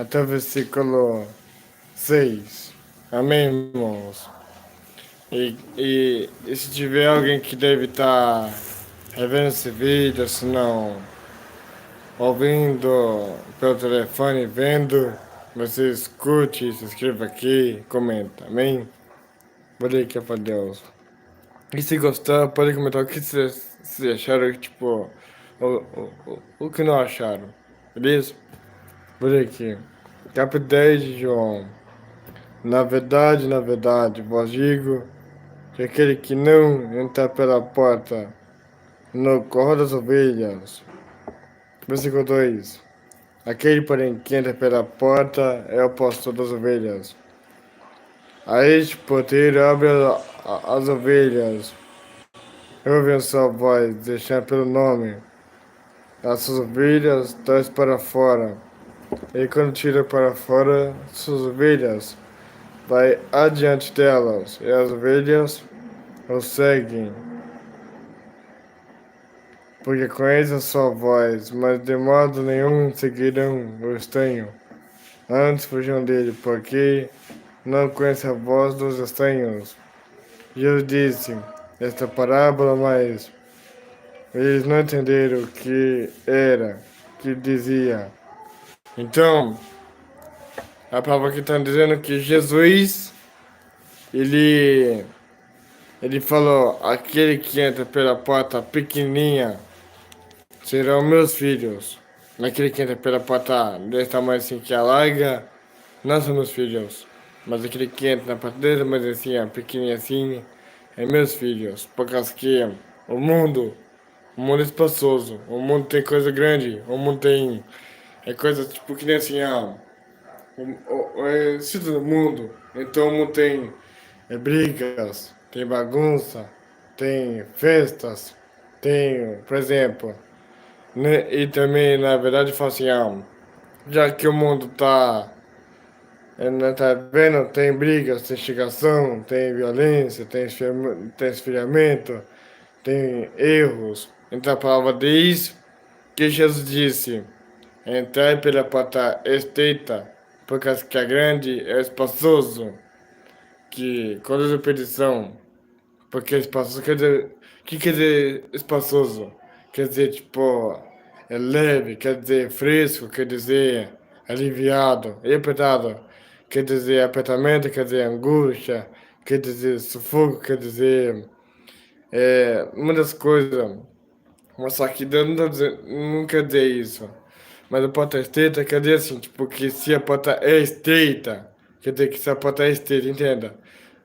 até o versículo 6. Amém, irmãos? E se tiver alguém que deve estar revendo esse vídeo, se não ouvindo pelo telefone, vendo, você escute, se inscreva aqui, comenta, amém? Obrigado para Deus. E se gostar, pode comentar o que vocês acharam, tipo, o que não acharam, beleza? Por aqui. Capítulo 10 de João. Na verdade, vos digo que aquele que não entrar pela porta no corral das ovelhas. Versículo 2. Aquele, porém, que entra pela porta é o pastor das ovelhas. A este porteiro abre as ovelhas. Ouvem a sua voz, deixando pelo nome. As suas ovelhas traz para fora. E quando tira para fora suas ovelhas, vai adiante delas, e as ovelhas o seguem, porque conhecem a sua voz, mas de modo nenhum seguirão o estranho. Antes fujam dele, porque não conhecem a voz dos estranhos. Jesus disse esta parábola, mas eles não entenderam o que era, que dizia. Então, a palavra que está dizendo que Jesus, ele falou, aquele que entra pela porta pequenininha serão meus filhos. Aquele que entra pela porta desse tamanho assim que é larga, não são meus filhos. Mas aquele que entra na porta desse tamanho assim, pequenininha assim, é meus filhos. Por causa que o mundo é espaçoso, o mundo tem coisa grande, o mundo tem coisa tipo que nem assim, é sítio do mundo. Então o mundo tem brigas, tem bagunça, tem festas, tem, por exemplo, né? E também, na verdade, falo assim, já que o mundo né, tá vendo, tem brigas, tem instigação, tem violência, tem esfriamento, tem erros. Então a palavra diz que Jesus disse, entrai pela porta estreita, porque as que é grande é espaçoso, que conduz a perdição. Porque espaçoso quer dizer. O que quer dizer espaçoso? Quer dizer, tipo, é leve, quer dizer fresco, quer dizer aliviado. E apertado quer dizer apertamento, quer dizer angústia, quer dizer sufoco, quer dizer. Muitas coisas. Mas só que Deus não quer dizer isso. Mas a porta é estreita quer dizer assim, tipo, que se a porta é estreita, quer dizer que se a porta é estreita, entenda?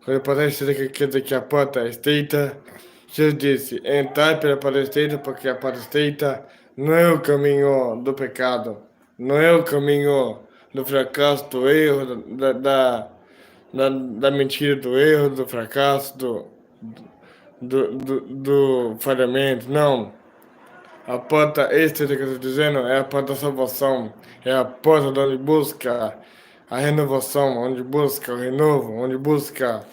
Quando a porta é estreita, quer dizer que a porta é estreita. Jesus disse, entrai pela porta estreita, porque a porta estreita não é o caminho do pecado, não é o caminho do fracasso, do erro, da mentira, do erro, do fracasso, do falhamento, não. A porta estreita que eu estou dizendo é a porta da salvação. É a porta de onde busca a renovação, onde busca o renovo, onde busca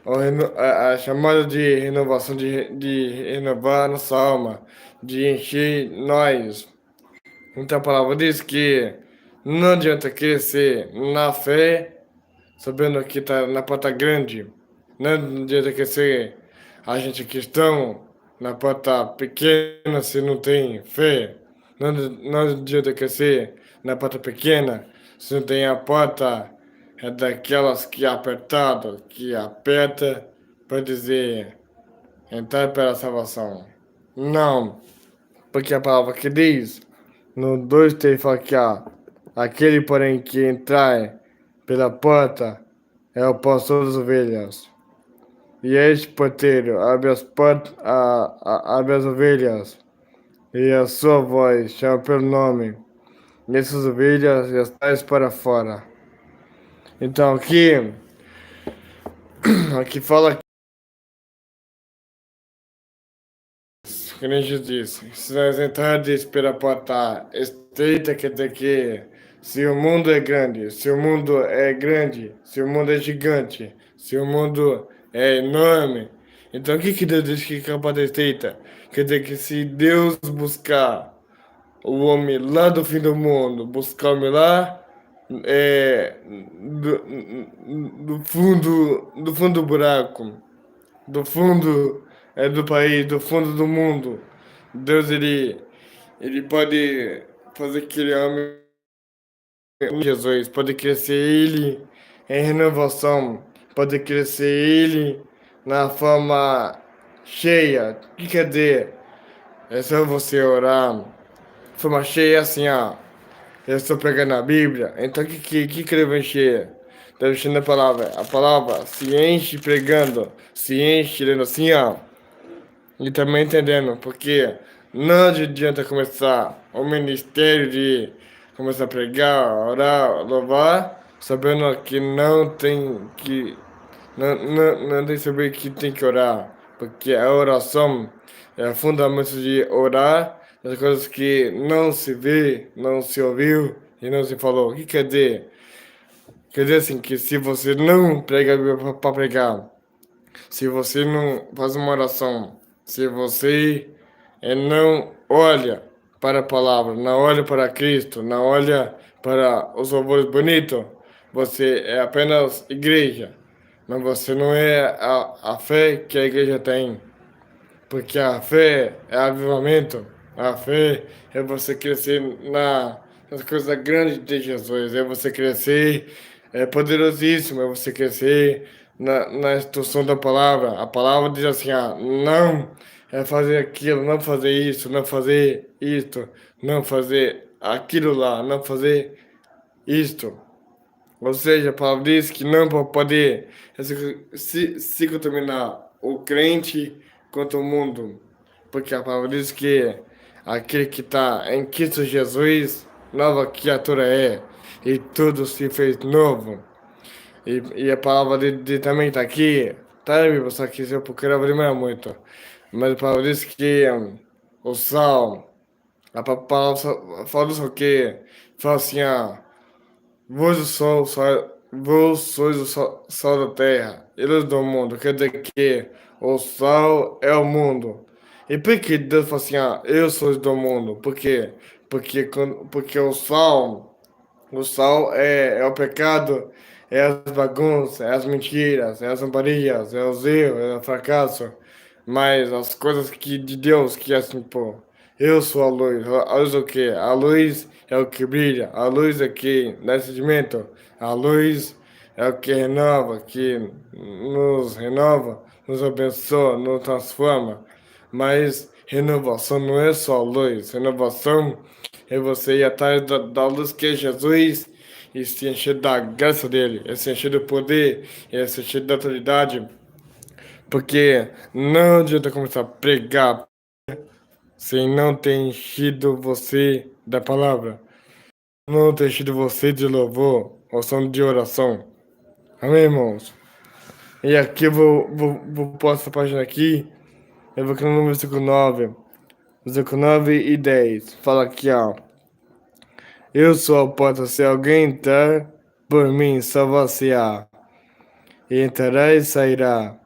a chamada de renovação, de renovar nossa alma, de encher nós. Então a palavra diz que não adianta crescer na fé, sabendo que está na porta grande. Não adianta crescer a gente cristão na porta pequena se não tem fé. Não adianta crescer na porta pequena se não tem a porta daquelas que é apertada, que aperta para dizer entrar pela salvação. Não, porque a palavra que diz no 2 fala que aquele porém que entrar pela porta é o pastor das ovelhas. E este porteiro abre as portas, abre as ovelhas, e a sua voz chama pelo nome. E essas ovelhas já traz para fora. Então aqui fala que nem Jesus disse, se nós entrarmos pela porta estreita, quer dizer que se o mundo é grande, se o mundo é grande, se o mundo é gigante, se o mundo é enorme, então o que Deus diz que é a porta estreita? Quer dizer que se Deus buscar o homem lá do fim do mundo, buscar o homem lá é, do fundo do buraco, do fundo do país, do fundo do mundo. Deus, ele pode fazer que ele ame Jesus, pode crescer ele em renovação, pode crescer ele na forma cheia. O que quer dizer? É só você orar, forma cheia assim, ó. Eu estou pregando a Bíblia, então o que deve encher? Deve encher na palavra. A palavra se enche pregando, se enche lendo assim, ó. E também entendendo, porque não adianta começar o ministério de começar a pregar, orar, louvar, sabendo que não tem que. Não tem que saber que tem que orar, porque a oração é o fundamento de orar das coisas que não se vê, não se ouviu e não se falou. O que quer dizer? Quer dizer assim, que se você não prega a Bíblia para pregar, se você não faz uma oração, se você não olha para a palavra, não olha para Cristo, não olha para os louvores bonitos, você é apenas igreja, mas você não é a fé que a igreja tem. Porque a fé é avivamento, a fé é você crescer nas coisas grandes de Jesus, é você crescer, é poderosíssimo, é você crescer na instrução da palavra. A palavra diz assim, ah, não é fazer aquilo, não fazer isso, não fazer isto, não fazer aquilo lá, não fazer isto. Ou seja, a palavra diz que não pode se contaminar o crente quanto o mundo. Porque a palavra diz que aquele que está em Cristo Jesus, nova criatura é. E tudo se fez novo. E a palavra de também está aqui. Tá na Bíblia, só que se eu procurar, eu vou demorar muito. Mas a palavra diz que o sal, a palavra fala isso que fala assim, ah. Vós sois o sal da terra e luz do mundo. Quer dizer que o sal é o mundo. E por que Deus fala assim, ah, eu sou do mundo? Por quê? Porque o sal é o pecado, é as bagunças, é as mentiras, é as zombarias, é os erros, é o fracasso. Mas as coisas que de Deus que é assim, pô, eu sou a luz. A luz é o quê? A luz é o que brilha. A luz é que dá sentimento. A luz é o que renova, que nos renova, nos abençoa, nos transforma. Mas renovação não é só luz. Renovação é você ir atrás da luz que é Jesus e se encher da graça dele, é se encher do poder, é se encher da autoridade. Porque não adianta começar a pregar se não ter enchido você da palavra, não ter enchido você de louvor, ou som de oração. Amém, irmãos? E aqui eu vou pôr essa página aqui, eu vou criar no versículo 9. Versículo 9 e 10. Fala aqui, ó. Eu sou a porta, se alguém entrar por mim, salvar-se-á. E entrará e sairá,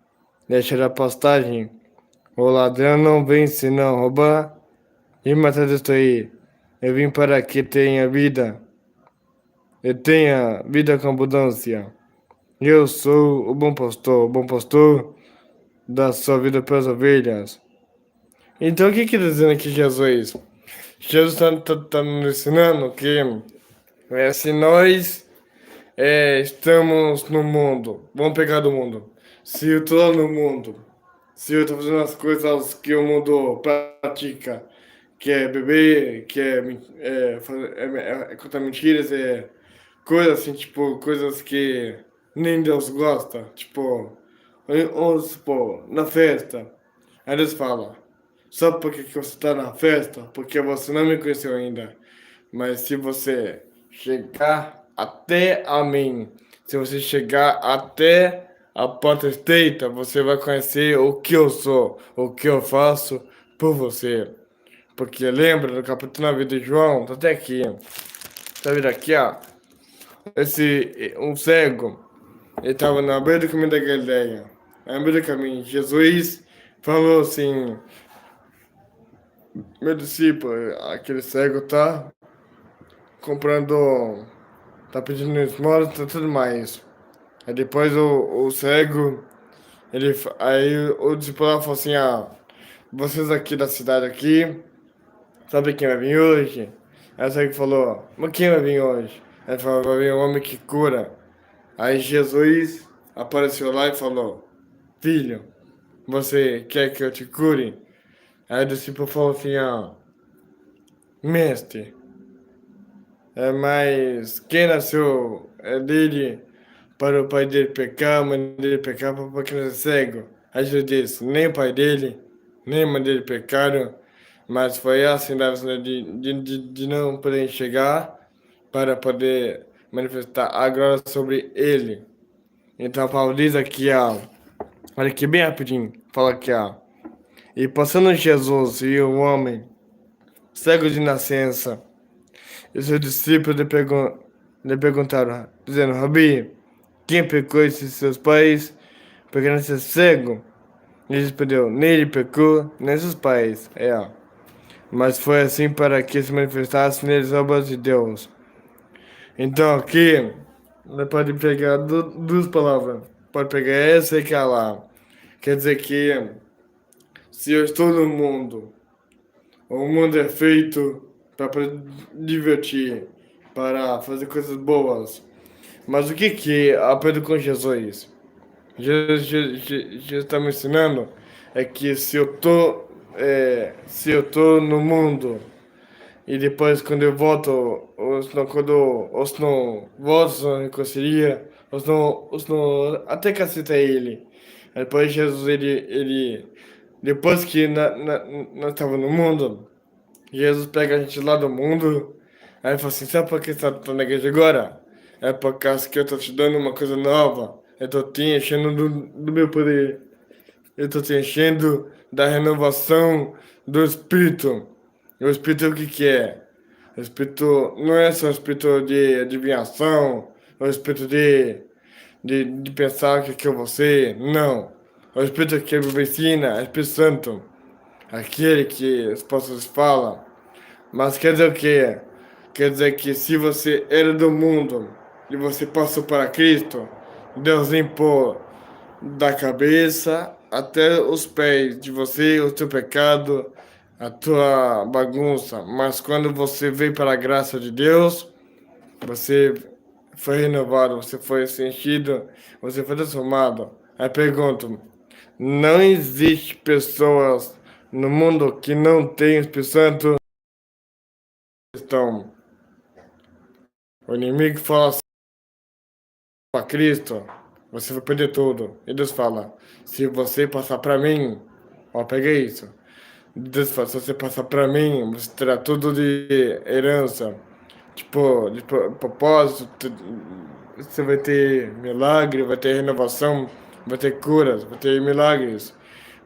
deixará pastagem. O ladrão não vem senão roubar e matar destruir. Eu vim para que tenha vida, e tenha vida com abundância. Eu sou o bom pastor da sua vida pelas ovelhas. Então o que está dizendo aqui Jesus? Jesus está nos ensinando que se nós estamos no mundo, vamos pegar do mundo. Se eu estou no mundo, se eu estou fazendo as coisas que o mundo pratica, que é beber, que contar mentiras, coisas assim, tipo, coisas que nem Deus gosta, tipo, vamos supor, na festa, aí Deus fala, só porque que você está na festa, porque você não me conheceu ainda, mas se você chegar até a mim, se você chegar até a porta estreita, você vai conhecer o que eu sou, o que eu faço por você. Porque lembra do capítulo 9 de João, tá até aqui, tá vendo aqui, ó, um cego, ele estava na beira do caminho da Galileia, na beira do caminho, Jesus falou assim, meu discípulo, aquele cego tá comprando tá pedindo esmola, tá tudo mais. Aí depois o cego, aí o discípulo falou assim, vocês aqui da cidade aqui, sabe quem vai vir hoje? Aí o cego falou, mas quem vai vir hoje? Aí ele falou, vai vir um homem que cura. Aí Jesus apareceu lá e falou, filho, você quer que eu te cure? Aí o discípulo falou assim, mestre, mas quem nasceu dele para o pai dele pecar, a mãe dele pecar, para que nascer cego? Aí Jesus disse, nem o pai dele, nem a mãe dele pecaram, mas foi assim da visão de não poder enxergar para poder manifestar a glória sobre ele. Então Paulo diz aqui, olha aqui bem rapidinho, fala aqui, e passando Jesus e o homem cego de nascença, e seus discípulos lhe perguntaram, dizendo, Rabi, quem pecou esses seus pais, porque nasceu cego? Ele respondeu, nem ele pecou, nem seus pais. Mas foi assim para que se manifestasse neles a obra de Deus. Então aqui, você pode pegar duas palavras. Pode pegar essa e aquela. Quer dizer que se eu estou no mundo, o mundo é feito para divertir, para fazer coisas boas. Mas o que aprendo com Jesus? Jesus está me ensinando é que se eu tô no mundo e depois quando eu volto, ou se não volto, se não reconcilia, ou se não até caceta ele. Aí depois Jesus, depois que nós estávamos no mundo, Jesus pega a gente lá do mundo, aí fala assim, sabe por que você tá na igreja agora? É por causa que eu tô te dando uma coisa nova, eu tô te enchendo do meu poder, eu tô te enchendo da renovação do Espírito. E o Espírito o que é? O Espírito não é só o Espírito de adivinhação, é o Espírito de pensar que eu vou ser, não. É o Espírito que me ensina, é o Espírito Santo, aquele que os apóstolos falam. Mas quer dizer o quê? Quer dizer que se você era do mundo e você passou para Cristo, Deus limpou da cabeça até os pés de você, o teu pecado, a tua bagunça. Mas quando você veio para a graça de Deus, você foi renovado, você foi enchido, você foi transformado. Aí pergunto, não existe pessoas no mundo que não têm o Espírito Santo? Então, o inimigo fala assim para Cristo, você vai perder tudo. E Deus fala, se você passar para mim, pega isso. Deus fala, se você passar para mim, você terá tudo de herança. Tipo, de propósito, você vai ter milagre, vai ter renovação, vai ter curas, vai ter milagres.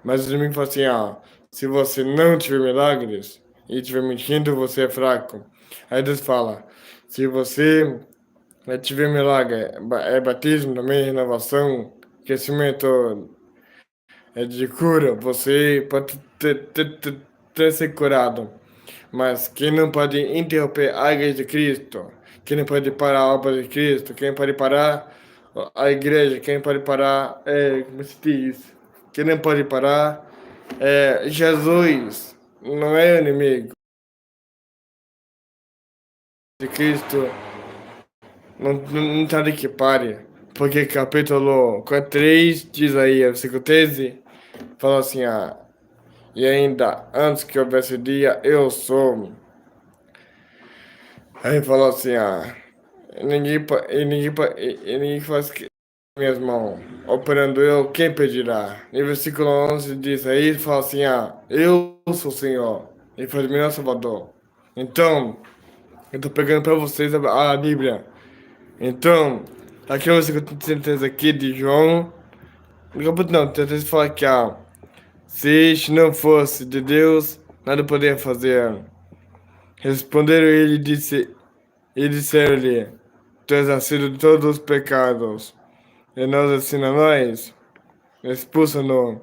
Mas o inimigo fala assim, se você não tiver milagres e estiver mentindo, você é fraco. Aí Deus fala, se você tiver milagre, é batismo também, renovação, crescimento de cura, você pode ter ser curado. Mas quem não pode interromper a igreja de Cristo, quem não pode parar a obra de Cristo, quem pode parar a igreja, quem pode parar, como se diz, quem não pode parar, Jesus, não é o inimigo de Cristo, não tá de que pare, porque capítulo 43 diz aí, versículo 13, fala assim, e ainda antes que houvesse dia, eu sou. Aí falou assim, ninguém faz que minhas mãos, operando eu, quem pedirá? E versículo 11 diz aí, fala assim, eu sou o Senhor, e faz meu Salvador. Então, eu tô pegando para vocês a Bíblia. Então, aqui é o versículo 33 aqui de João, no capítulo não, 33 fala que, se isto não fosse de Deus, nada poderia fazer. Responderam ele e disseram-lhe, tu és nascido de todos os pecados, e nós ensina nós, expulsa-no.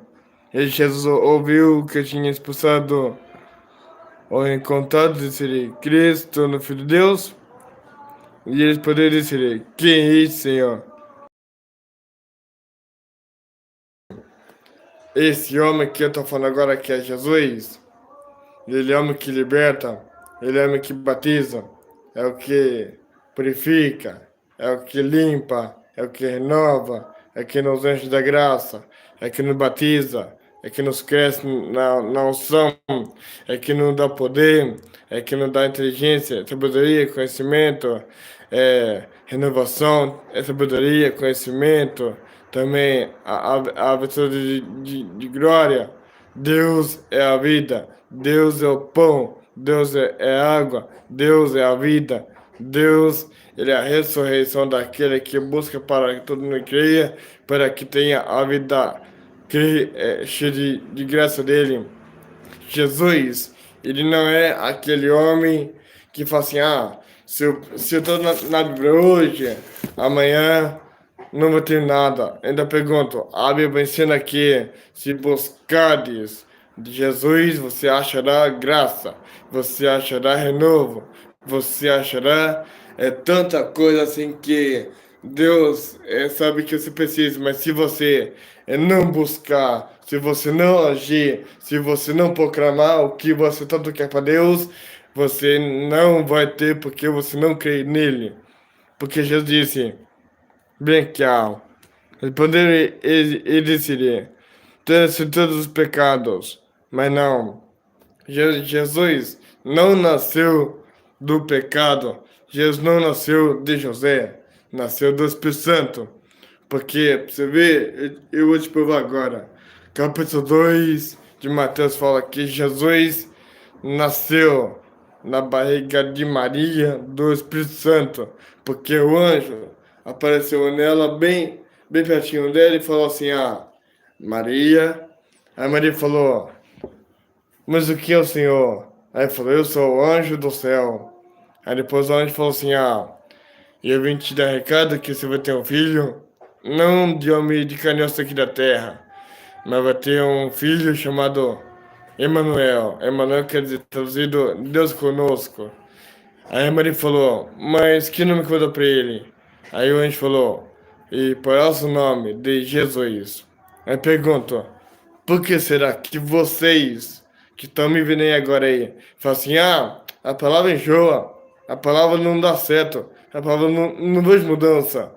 E Jesus ouviu que tinha expulsado o encontrado, disse-lhe, Cristo, no Filho de Deus? E eles poderiam dizer: quem é isso, Senhor? Esse homem que eu estou falando agora, que é Jesus, ele é o homem que liberta, ele é o homem que batiza, é o que purifica, é o que limpa, é o que renova, é que nos enche da graça, é que nos batiza, é que nos cresce na unção, é que nos dá poder, é que nos dá inteligência, sabedoria, conhecimento, renovação, sabedoria, conhecimento, também a virtude de glória. Deus é a vida, Deus é o pão, Deus é água, Deus é a vida, Deus ele é a ressurreição daquele que busca para que todo mundo creia, para que tenha a vida cheia de graça dele. Jesus, ele não é aquele homem que fala assim, se eu estou na Bíblia hoje, amanhã não vou ter nada. Ainda pergunto, a Bíblia ensina que se buscardes de Jesus, você achará graça, você achará renovo, você achará tanta coisa assim que Deus sabe que você precisa, mas se você não buscar, se você não agir, se você não proclamar o que você tanto quer para Deus, você não vai ter porque você não crê nele. Porque Jesus disse, bem claro, responder ele disse, todos os pecados, mas não. Jesus não nasceu do pecado. Jesus não nasceu de José. Nasceu do Espírito Santo. Porque, pra você ver, eu vou te provar agora. Capítulo 2 de Mateus fala que Jesus nasceu na barriga de Maria do Espírito Santo. Porque o anjo apareceu nela bem pertinho dele e falou assim, Maria. Aí Maria falou, mas o que é o Senhor? Aí ele falou, eu sou o anjo do céu. Aí depois o anjo falou assim, eu vim te dar recado que você vai ter um filho, não de homem de carne e osso aqui da terra, mas vai ter um filho chamado Emanuel. Emanuel quer dizer, traduzido, Deus conosco. Aí a Maria falou, mas que nome que eu vou dar pra ele? Aí o anjo falou, e por o nome de Jesus. Aí pergunto, por que será que vocês que estão me vendo aí agora aí, falam assim, a palavra enjoa, a palavra não dá certo, a palavra não vejo mudança.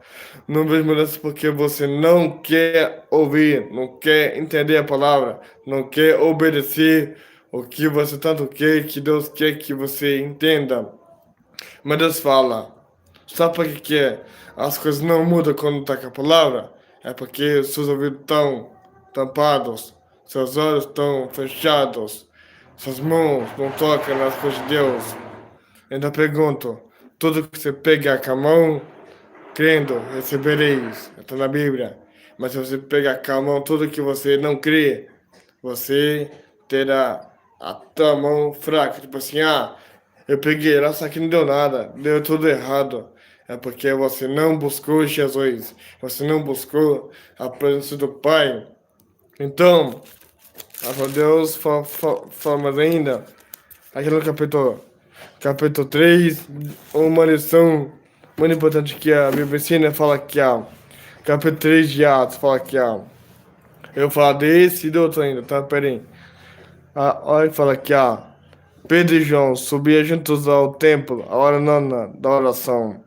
Não vejo mudança porque você não quer ouvir, não quer entender a palavra, não quer obedecer o que você tanto quer, que Deus quer que você entenda. Mas Deus fala, sabe por que as coisas não mudam quando está com a palavra? É porque seus ouvidos estão tampados, seus olhos estão fechados, suas mãos não tocam nas coisas de Deus. Ainda pergunto, tudo que você pegar com a mão, crendo, recebereis. Está na Bíblia. Mas se você pegar com a mão tudo que você não crê, você terá a tua mão fraca. Tipo assim, eu peguei ela, só que não deu nada, deu tudo errado. É porque você não buscou Jesus, você não buscou a presença do Pai. Então, a palavra de Deus fala mais ainda, aqui no capítulo 3, uma lição muito importante que a Bíblia ensina, fala que capítulo 3 de Atos, fala que eu vou falar desse e do outro ainda, tá? Pera aí. Olha que fala que Pedro e João subiam juntos ao templo, a hora nona da oração.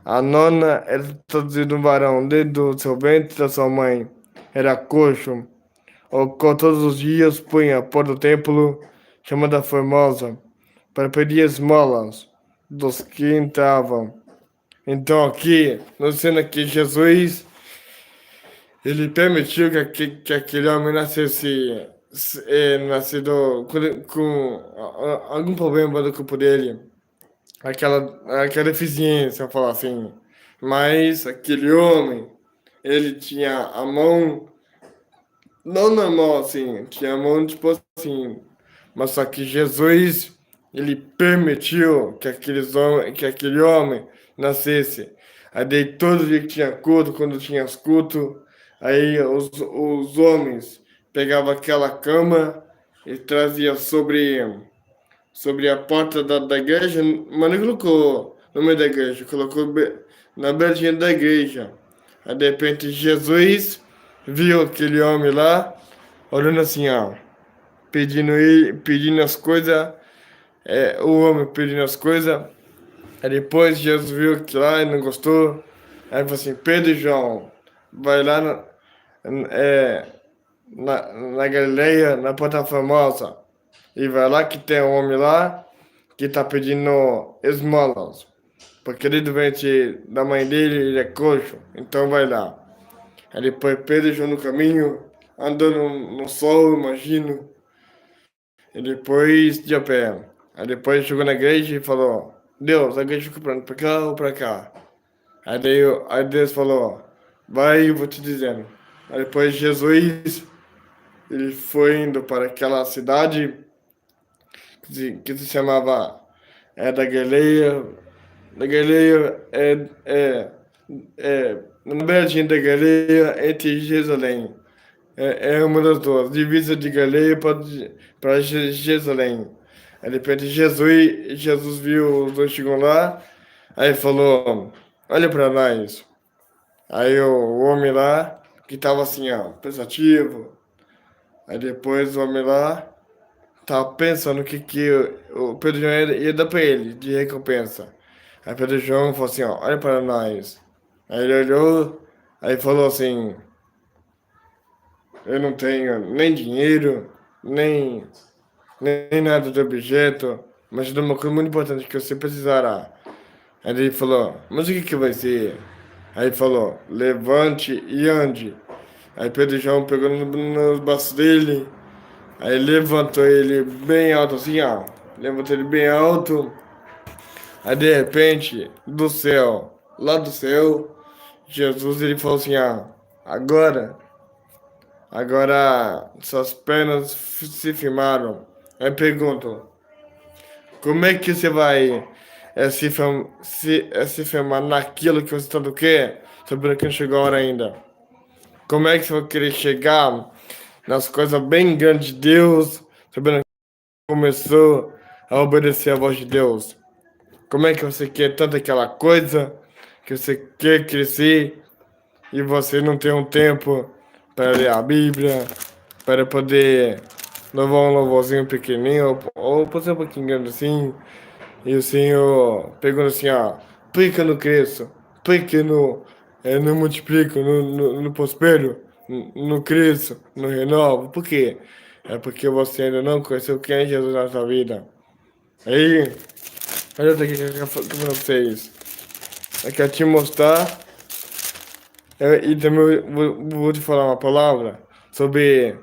A nona era traduzida um varão desde o seu ventre da sua mãe. Era coxo, o qual todos os dias punha a porta do templo, chamada Formosa, para pedir esmolas dos que entravam. Então aqui, nos ensina que Jesus, ele permitiu que aquele homem nascesse nascido com algum problema do corpo dele, aquela deficiência, eu falar assim. Mas aquele homem, ele tinha a mão, não normal assim, tinha a mão tipo assim, mas só que Jesus, ele permitiu que aquele homem nascesse. Aí daí todo dia que tinha culto, quando tinha os cultos, aí os homens pegavam aquela cama e traziam sobre a porta da igreja, mas não colocou no meio da igreja, colocou na beiradinha da igreja. Aí de repente Jesus viu aquele homem lá, olhando assim, ó, pedindo as coisas, o homem pedindo as coisas. Aí depois Jesus viu aquilo lá e não gostou. Aí falou assim, Pedro e João, vai lá é, na Galileia, na Ponta Famosa. E vai lá que tem um homem lá que tá pedindo esmolas. Porque ele é doente da mãe dele, ele é coxo. Então vai lá. Aí depois Pedro e João no caminho, andando no sol, imagino. E depois de a pé. Aí depois chegou na igreja e falou, Deus, a igreja fica pra cá ou pra cá? Aí Deus falou, vai, eu vou te dizendo. Aí depois Jesus, ele foi indo para aquela cidade que se chamava da Galileia na beiradinha da Galileia entre Jerusalém. É uma das duas, divisa de Galileia para Jerusalém. Aí de repente Jesus viu os dois chegam lá, aí falou, olha para nós. Aí o homem lá, que tava assim, ó, pensativo. Aí depois o homem lá tava pensando o que o Pedro João ia dar pra ele de recompensa. Aí Pedro João falou assim, ó, olha para nós. Aí ele olhou, aí falou assim, eu não tenho nem dinheiro, nem nada de objeto, mas de uma coisa muito importante que você precisará. Aí ele falou, mas o que vai ser? Aí ele falou, levante e ande. Aí Pedro João pegou nos braços dele, aí levantou ele bem alto assim, ó. Levantou ele bem alto. Aí de repente, do céu, lá do céu, Jesus ele falou assim, ó, agora suas pernas se firmaram. Aí pergunto, como é que você vai se firmar naquilo que você tanto quer, sabendo que não chegou a hora ainda? Como é que você vai querer chegar nas coisas bem grandes de Deus, sabendo que começou a obedecer a voz de Deus? Como é que você quer tanto aquela coisa que você quer crescer e você não tem um tempo para ler a Bíblia, para poder louvar um louvorzinho pequenininho ou pode ser um pouquinho grande assim? E o Senhor pergunta assim, ó, por que eu não cresço? Por que eu não multiplico, não prospero, não cresço, não renovo? Por quê? É porque você ainda não conheceu quem é Jesus na sua vida. Aí, olha aqui que eu falo pra vocês. Eu quero te mostrar, e também vou te falar uma palavra sobre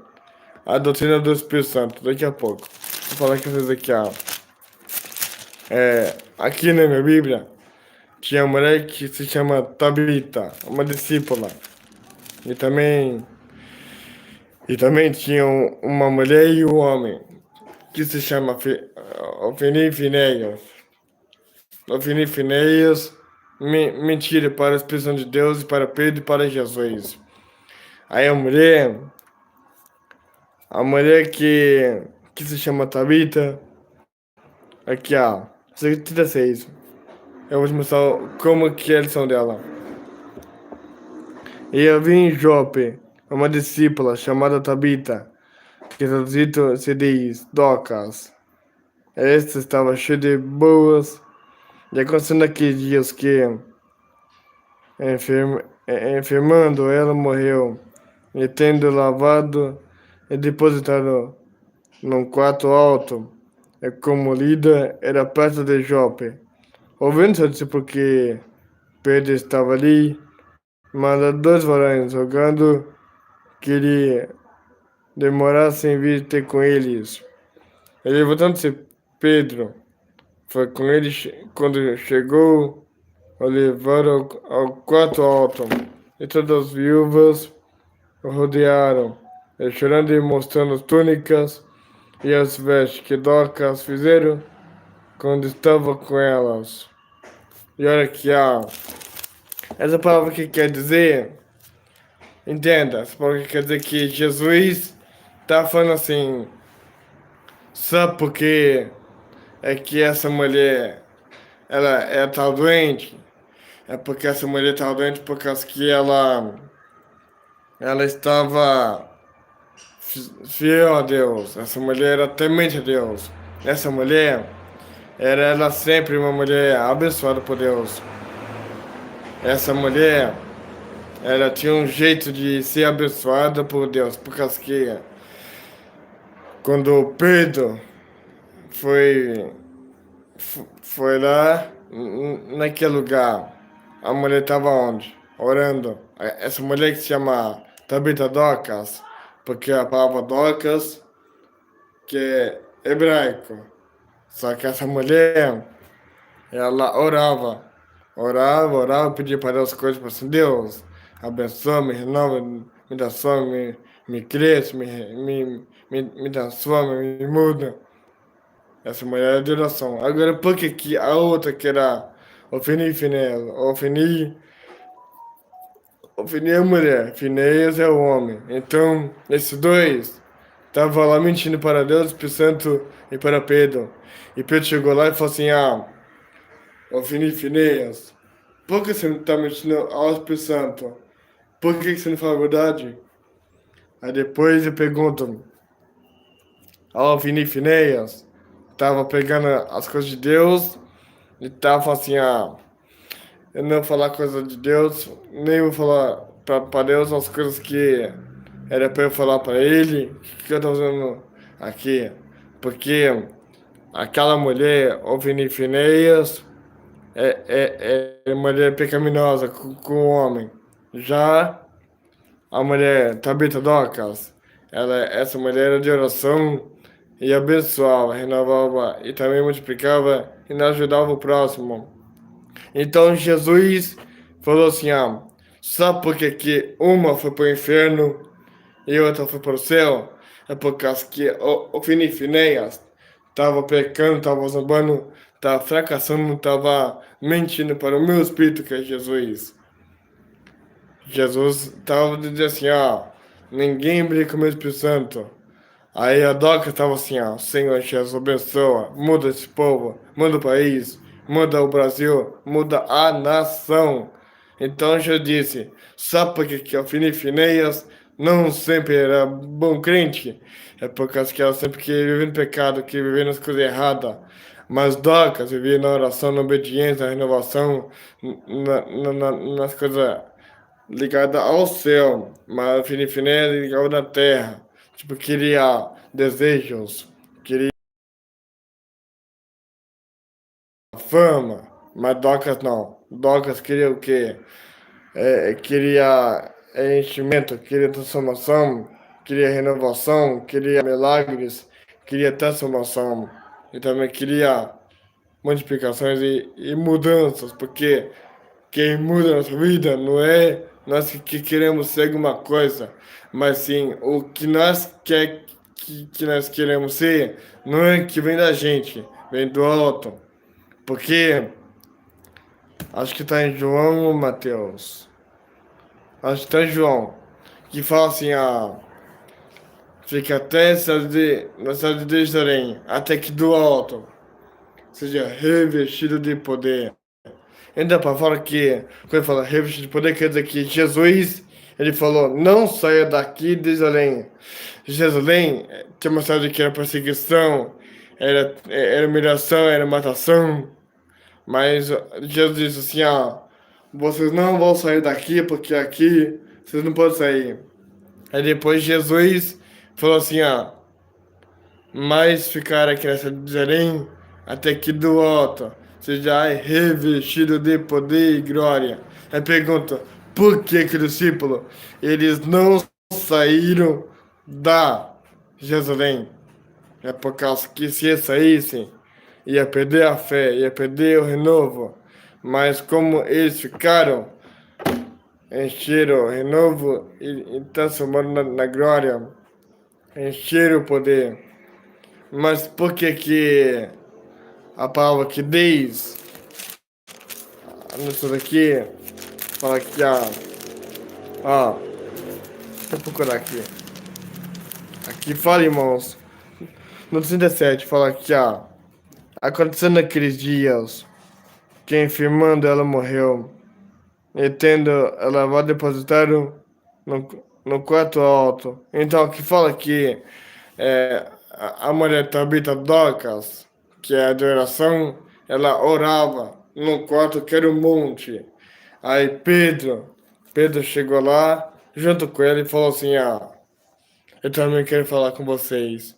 a doutrina do Espírito Santo, daqui a pouco. Vou falar com vocês aqui, ó. Aqui na minha Bíblia, tinha uma mulher que se chama Tabita, uma discípula. E também tinha uma mulher e um homem que se chama Ofini Finéias. Ofini Finéias mentira para a expressão de Deus e para Pedro e para Jesus. Aí a mulher que se chama Tabita, aqui ó, 36. Eu vou te mostrar como que é a lição dela. E havia em Jope uma discípula chamada Tabita, que traduzido se diz Docas. Esta estava cheia de boas, e acontecendo naqueles dias que, enfermando, ela morreu, e tendo lavado e depositado num quarto alto, e como lida era perto de Jope. Ouvindo-se porque Pedro estava ali, manda dois varões, rogando que ele demorasse em vir ter com eles. E levantando-se Pedro, foi com ele quando chegou, o levaram ao quarto alto, e todas as viúvas o rodearam, e chorando e mostrando as túnicas e as vestes que Dorcas fizeram quando estava com elas. E olha aqui, essa palavra que quer dizer, entenda, essa palavra que quer dizer que Jesus está falando assim, sabe por quê? É que essa mulher ela estava doente. É porque essa mulher estava doente por causa que ela estava fiel a Deus. Essa mulher era temente a Deus. Essa mulher era ela sempre uma mulher abençoada por Deus. Essa mulher, ela tinha um jeito de ser abençoada por Deus, por causa que quando Pedro foi, foi lá naquele lugar, a mulher estava onde? Orando. Essa mulher que se chama Tabita Dorcas, porque a palavra Dorcas, que é hebraico. Só que essa mulher, ela orava, pedia para Deus coisas, para assim, Deus, abençoa, me renova, me dá sono, me cresce, me transforma, me muda. Essa mulher é de oração. Agora, por que que a outra que era Ofini e Finéias? Ofini é a mulher, Finéias é o homem. Então, esses dois estavam lá mentindo para Deus, Espírito Santo e para Pedro. E Pedro chegou lá e falou assim, Ofini e Finéias, por que você não está mentindo ao Espírito Santo? Por que você não fala a verdade? Aí depois eu pergunto, Ofini e Finéias, estava pegando as coisas de Deus e tava falando assim, eu não vou falar coisa de Deus, nem vou falar para Deus as coisas que era para eu falar para Ele. O que eu tô fazendo aqui? Porque aquela mulher, Ofini Finéias, é mulher pecaminosa com o homem. Já a mulher Tabita Docas, essa mulher era de oração e abençoava, renovava e também multiplicava e não ajudava o próximo. Então Jesus falou assim, sabe por que uma foi para o inferno e outra foi para o céu? É por causa que o Finéias estava pecando, estava zombando, estava fracassando, estava mentindo para o meu espírito que é Jesus. Jesus estava dizendo assim, ninguém brinca com o meu Espírito Santo. Aí a Doca estava assim, Senhor Jesus, abençoa, muda esse povo, muda o país, muda o Brasil, muda a nação. Então eu disse, sabe por que o Finéias não sempre era bom crente? É por causa que ela sempre queria viver no pecado, queria viver nas coisas erradas. Mas Docas vivia na oração, na obediência, na renovação, nas coisas ligadas ao céu. Mas o Finéias ligado na terra. Tipo, queria desejos, queria fama, mas Docas não. Docas queria o quê? Queria enchimento, queria transformação, queria renovação, queria milagres, queria transformação. E também queria multiplicações e mudanças, porque quem muda a nossa vida não é nós que queremos ser alguma coisa, mas sim o que nós que nós queremos ser não é que vem da gente, vem do alto. Porque acho que está em João ou Mateus. Acho que está em João, que fala assim, fica até na cidade de Jerusalém, até que do alto seja revestido de poder. Ainda para falar que, quando fala revestido de poder, quer dizer que Jesus, ele falou, não saia daqui de Jerusalém. Jerusalém tinha uma cidade que era perseguição, era humilhação, era matação. Mas Jesus disse assim, vocês não vão sair daqui, porque aqui vocês não podem sair. Aí depois Jesus falou assim, mas ficar aqui nessa Jerusalém até que do alto seja revestido de poder e glória. Aí pergunta, por que os discípulos, eles não saíram da Jerusalém? É por causa que se eles saíssem, ia perder a fé, ia perder o renovo. Mas como eles ficaram, encheram o renovo e transformaram na glória, encheram o poder. Mas por que a palavra que diz, nisso daqui, fala que deixa eu procurar aqui. Aqui fala, irmãos, no 37, fala que acontecendo naqueles dias, quem firmando ela morreu, e tendo ela vai depositar no, no quarto alto. Então, aqui fala que a mulher Tabita Docas, que é a adoração, ela orava no quarto que era um monte. Aí Pedro chegou lá, junto com ele, e falou assim, eu também quero falar com vocês.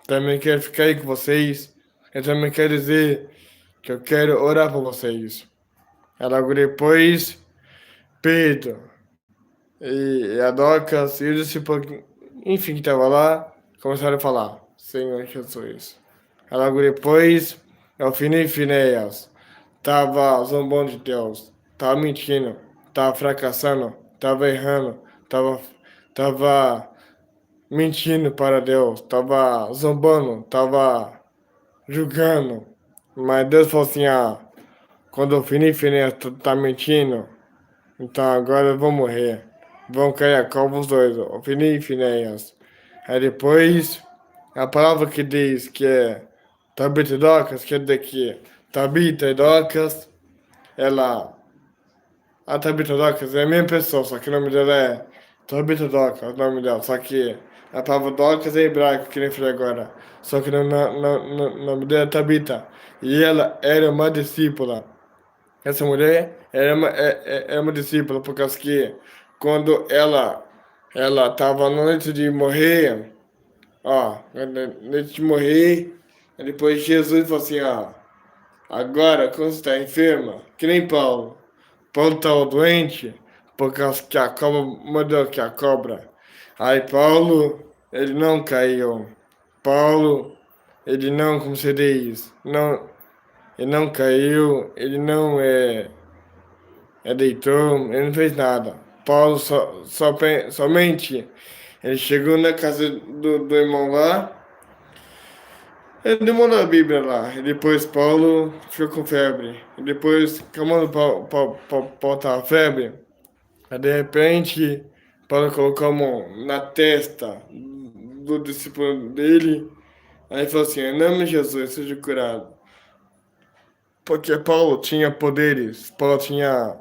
Também quero ficar aí com vocês. Eu também quero dizer que eu quero orar por vocês. Aí logo depois, Pedro e a Docas e o discípulo, enfim, que estava lá, começaram a falar, Senhor Jesus. Aí logo depois, eu e Finéias tava zombando de Deus, tava mentindo, tava fracassando, tava errando, tava mentindo para Deus, tava zombando, tava julgando. Mas Deus falou assim, quando o Finéias tá mentindo, então agora eu vou morrer. Vão cair a cova os dois, o Fininho e Finéias. Aí depois, a palavra que diz que é Tabita e Docas, quer dizer que Tabita e Docas, ela... A Tabita Docas é a mesma pessoa, só que o nome dela é Tabita Docas, o nome dela. Só que a palavra Docas é hebraico, que nem falei agora. Só que o nome dela é Tabita. E ela era uma discípula. Essa mulher era uma discípula, por causa que quando ela estava no leito de morrer, no leito de morrer, depois Jesus falou assim, agora quando você está enferma, que nem Paulo. Paulo estava doente, por causa que a cobra mordeu que a cobra. Aí Paulo, ele não caiu. Paulo, ele não, como se diz, não, ele não caiu, ele não deitou, ele não fez nada. Paulo somente ele chegou na casa do irmão lá, ele demorou a Bíblia lá. E depois Paulo ficou com febre. E depois, quando Paulo tava febre, aí de repente Paulo colocou a mão na testa do discípulo dele. Aí falou assim, em nome de Jesus, seja curado. Porque Paulo tinha poderes, Paulo tinha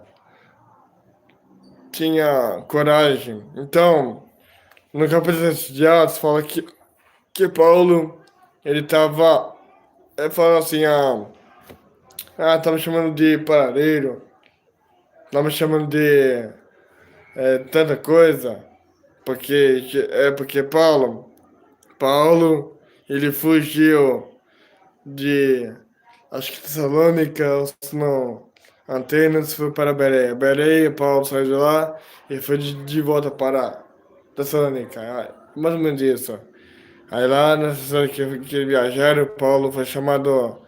coragem. Então, no capítulo de Atos, fala que Paulo, ele falou assim, tá me chamando de paradeiro, tá me chamando de tanta coisa, porque Paulo, ele fugiu de, acho que Tessalônica, ou se não, Atenas, foi para Bereia. Bereia, Paulo saiu de lá e foi de volta para Tessalônica. Mais ou menos isso. Aí lá nessa história que viajaram, Paulo foi chamado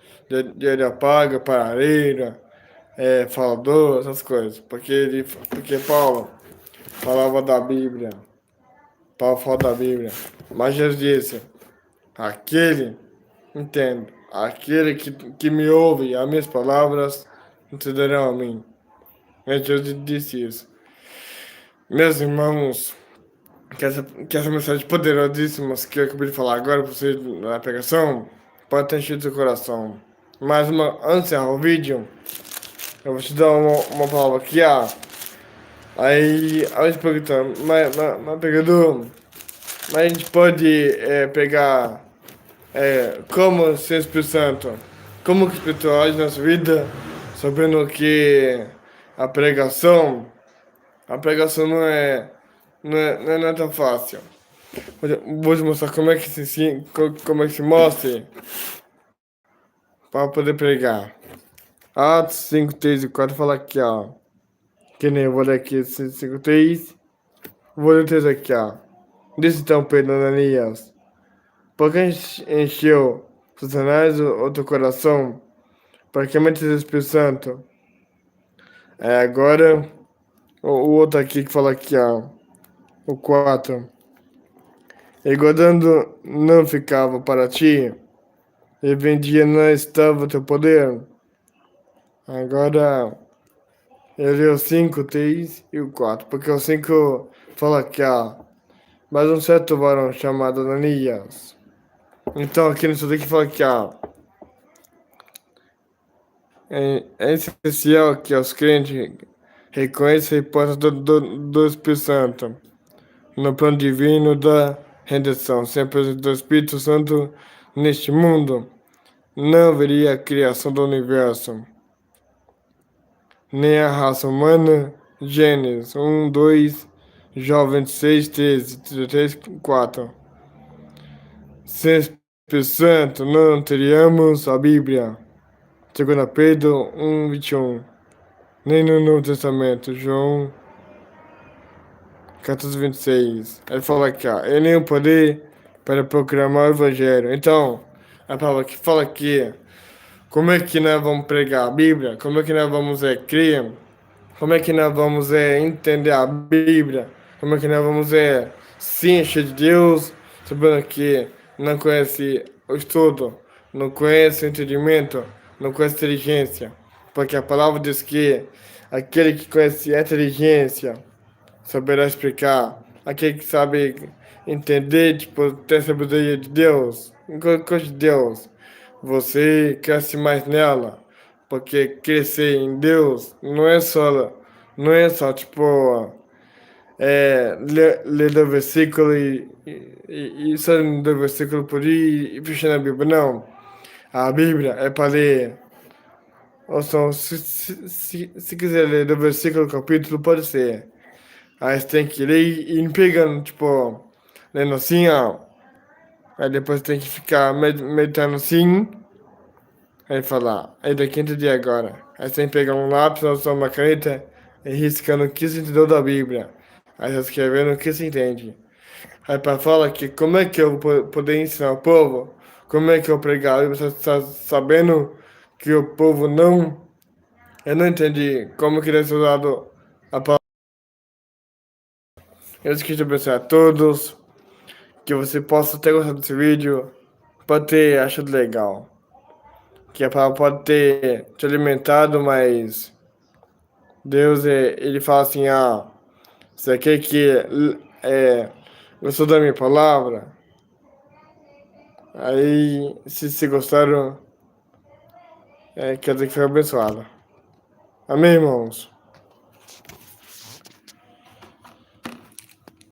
de Areopago, parareira, falador, essas coisas. Porque Paulo falava da Bíblia. Paulo fala da Bíblia. Mas Jesus disse, aquele, entendo, aquele que me ouve as minhas palavras, entenderão a mim. Jesus disse isso. Meus irmãos, que essa mensagem poderosíssima que eu acabei de falar agora para vocês na pregação, pode ter enchido seu coração. Mas antes de encerrar o vídeo, eu vou te dar uma palavra aqui, Aí a gente pergunta, mas pregador, mas a gente pode pegar como ser Espírito Santo, como que o Espírito age na nossa vida, sabendo que a pregação, não é tão fácil. Vou te mostrar como é que se mostra para poder pregar. Atos 5, 3 e 4 fala aqui, que nem eu vou ler aqui 5, 3. Vou ler o texto aqui, Disse então Pedro Ananias, por que encheu Satanás o teu coração para que mentes o Espírito Santo? Agora, o outro aqui que fala aqui, o 4. E guardando não ficava para ti, e vendia não estava o teu poder. Agora, eu li o 5, 3 e o 4, porque o 5 fala aqui, mas um certo varão chamado Ananias. Então, aqui nisso daqui fala aqui, É essencial que os crentes reconheçam a hipótese do Espírito Santo no plano divino da redenção. Sem a presença do Espírito Santo neste mundo, não haveria a criação do universo, nem a raça humana. Gênesis 1, 2, Jó 26, 13, 33, 4. Sem o Espírito Santo, não teríamos a Bíblia. 2 Pedro 1, 21. Nem no Novo Testamento, João 14, 26. Ele fala aqui, ó. Ele tem o poder para proclamar o Evangelho. Então, a palavra que fala aqui, como é que nós vamos pregar a Bíblia? Como é que nós vamos crer? Como é que nós vamos entender a Bíblia? Como é que nós vamos se encher de Deus, sabendo que não conhece o estudo, não conhece o entendimento, não conhece a inteligência? Porque a palavra diz que aquele que conhece a inteligência saberá explicar. Aquele que sabe entender, tipo, ter sabedoria de Deus, coisa de Deus. Você cresce mais nela, porque crescer em Deus não é só tipo, ler do versículo e só ler do versículo por ir e fechar na Bíblia, não. A Bíblia é para ler. Ou só, se quiser ler do versículo, capítulo, pode ser. Aí você tem que ler e ir pegando, tipo, lendo assim, ó. Aí depois tem que ficar meditando assim. Aí falar, aí daqui entendi agora. Aí você tem que pegar um lápis ou só uma caneta e riscando o que você entendeu da Bíblia. Aí você escrevendo o que você entende. Aí para falar que como é que eu vou poder ensinar o povo? Como é que eu pregar? E você está sabendo que o povo não. Eu não entendi como que deve ser usado a palavra. Eu esqueci de abençoar a todos. Que você possa ter gostado desse vídeo, pode ter achado legal, que a palavra pode ter te alimentado, mas Deus, ele fala assim, você quer que gostou da minha palavra? Aí, se gostaram, quer dizer que foi abençoado. Amém, irmãos?